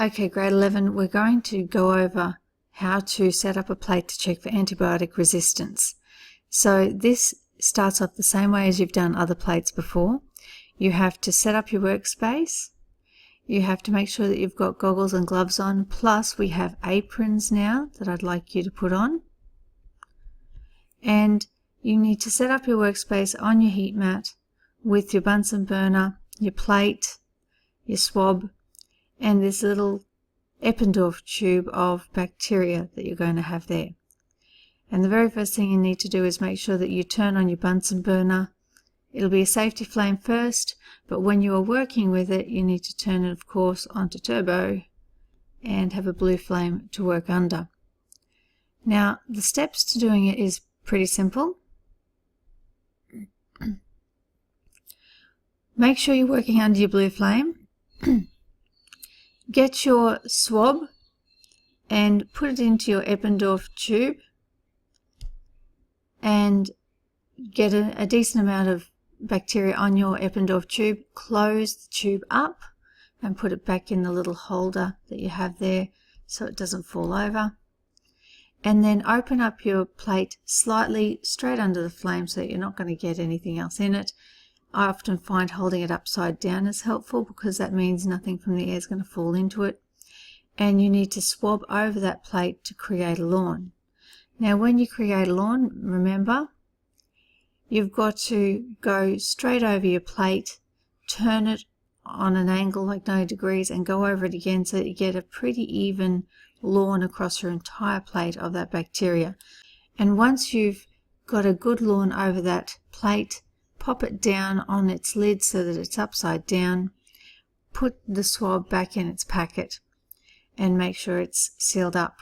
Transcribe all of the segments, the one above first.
Okay, grade 11, we're going to go over how to set up a plate to check for antibiotic resistance. So this starts off the same way as you've done other plates before. You have to set up your workspace. You have to make sure that you've got goggles and gloves on, plus we have aprons now that I'd like you to put on. And you need to set up your workspace on your heat mat with your Bunsen burner, your plate, your swab, and this little Eppendorf tube of bacteria that you're going to have there. And the very first thing you need to do is make sure that you turn on your Bunsen burner. It'll be a safety flame first, but when you are working with it, you need to turn it, of course, onto turbo and have a blue flame to work under. Now, the steps to doing it is pretty simple. Make sure you're working under your blue flame. Get your swab and put it into your Eppendorf tube and get a decent amount of bacteria on your Eppendorf tube. Close the tube up and put it back in the little holder that you have there so it doesn't fall over. And then open up your plate slightly straight under the flame so that you're not going to get anything else in it. I often find holding it upside down is helpful because that means nothing from the air is going to fall into it. And you need to swab over that plate to create a lawn. Now when you create a lawn, remember, you've got to go straight over your plate, turn it on an angle like 90 degrees and go over it again so that you get a pretty even lawn across your entire plate of that bacteria. And once you've got a good lawn over that plate, pop it down on its lid so that it's upside down. Put the swab back in its packet and make sure it's sealed up.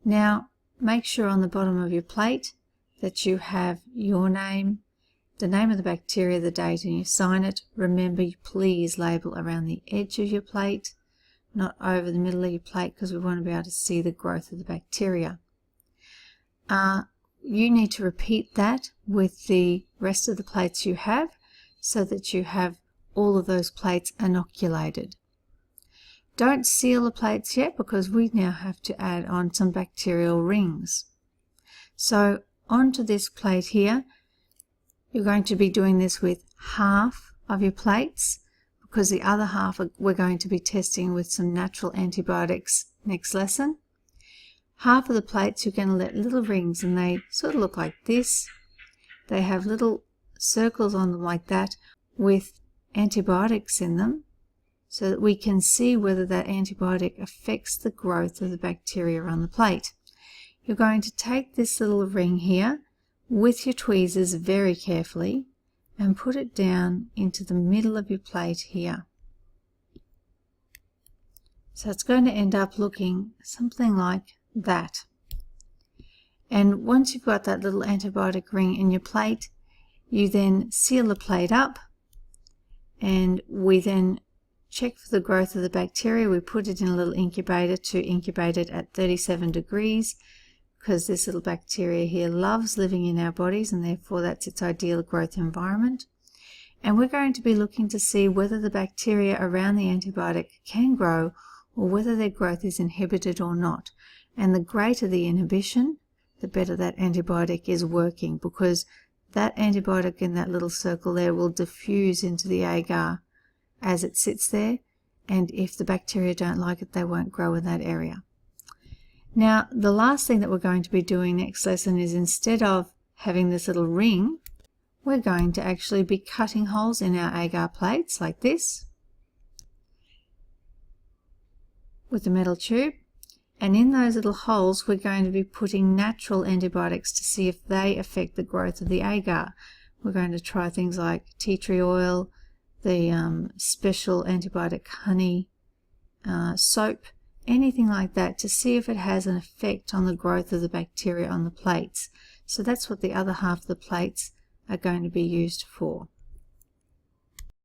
Now make sure on the bottom of your plate that you have your name, the name of the bacteria, the date, and you sign it. Remember, please label around the edge of your plate, not over the middle of your plate, because we want to be able to see the growth of the bacteria. You need to repeat that with the rest of the plates you have so that you have all of those plates inoculated. Don't seal the plates yet because we now have to add on some bacterial rings. So onto this plate here, you're going to be doing this with half of your plates because the other half we're going to be testing with some natural antibiotics next lesson. Half of the plates you're going to let little rings, and they sort of look like this. They have little circles on them like that with antibiotics in them so that we can see whether that antibiotic affects the growth of the bacteria on the plate. You're going to take this little ring here with your tweezers very carefully and put it down into the middle of your plate here. So it's going to end up looking something like that. And once you've got that little antibiotic ring in your plate, you then seal the plate up, and we then check for the growth of the bacteria. We put it in a little incubator to incubate it at 37 degrees because this little bacteria here loves living in our bodies, and therefore that's its ideal growth environment. And we're going to be looking to see whether the bacteria around the antibiotic can grow or whether their growth is inhibited or not. And the greater the inhibition, the better that antibiotic is working, because that antibiotic in that little circle there will diffuse into the agar as it sits there, and if the bacteria don't like it, they won't grow in that area. Now, the last thing that we're going to be doing next lesson is, instead of having this little ring, we're going to actually be cutting holes in our agar plates like this with the metal tube. And in those little holes, we're going to be putting natural antibiotics to see if they affect the growth of the agar. We're going to try things like tea tree oil, the special antibiotic honey, soap, anything like that, to see if it has an effect on the growth of the bacteria on the plates. So that's what the other half of the plates are going to be used for.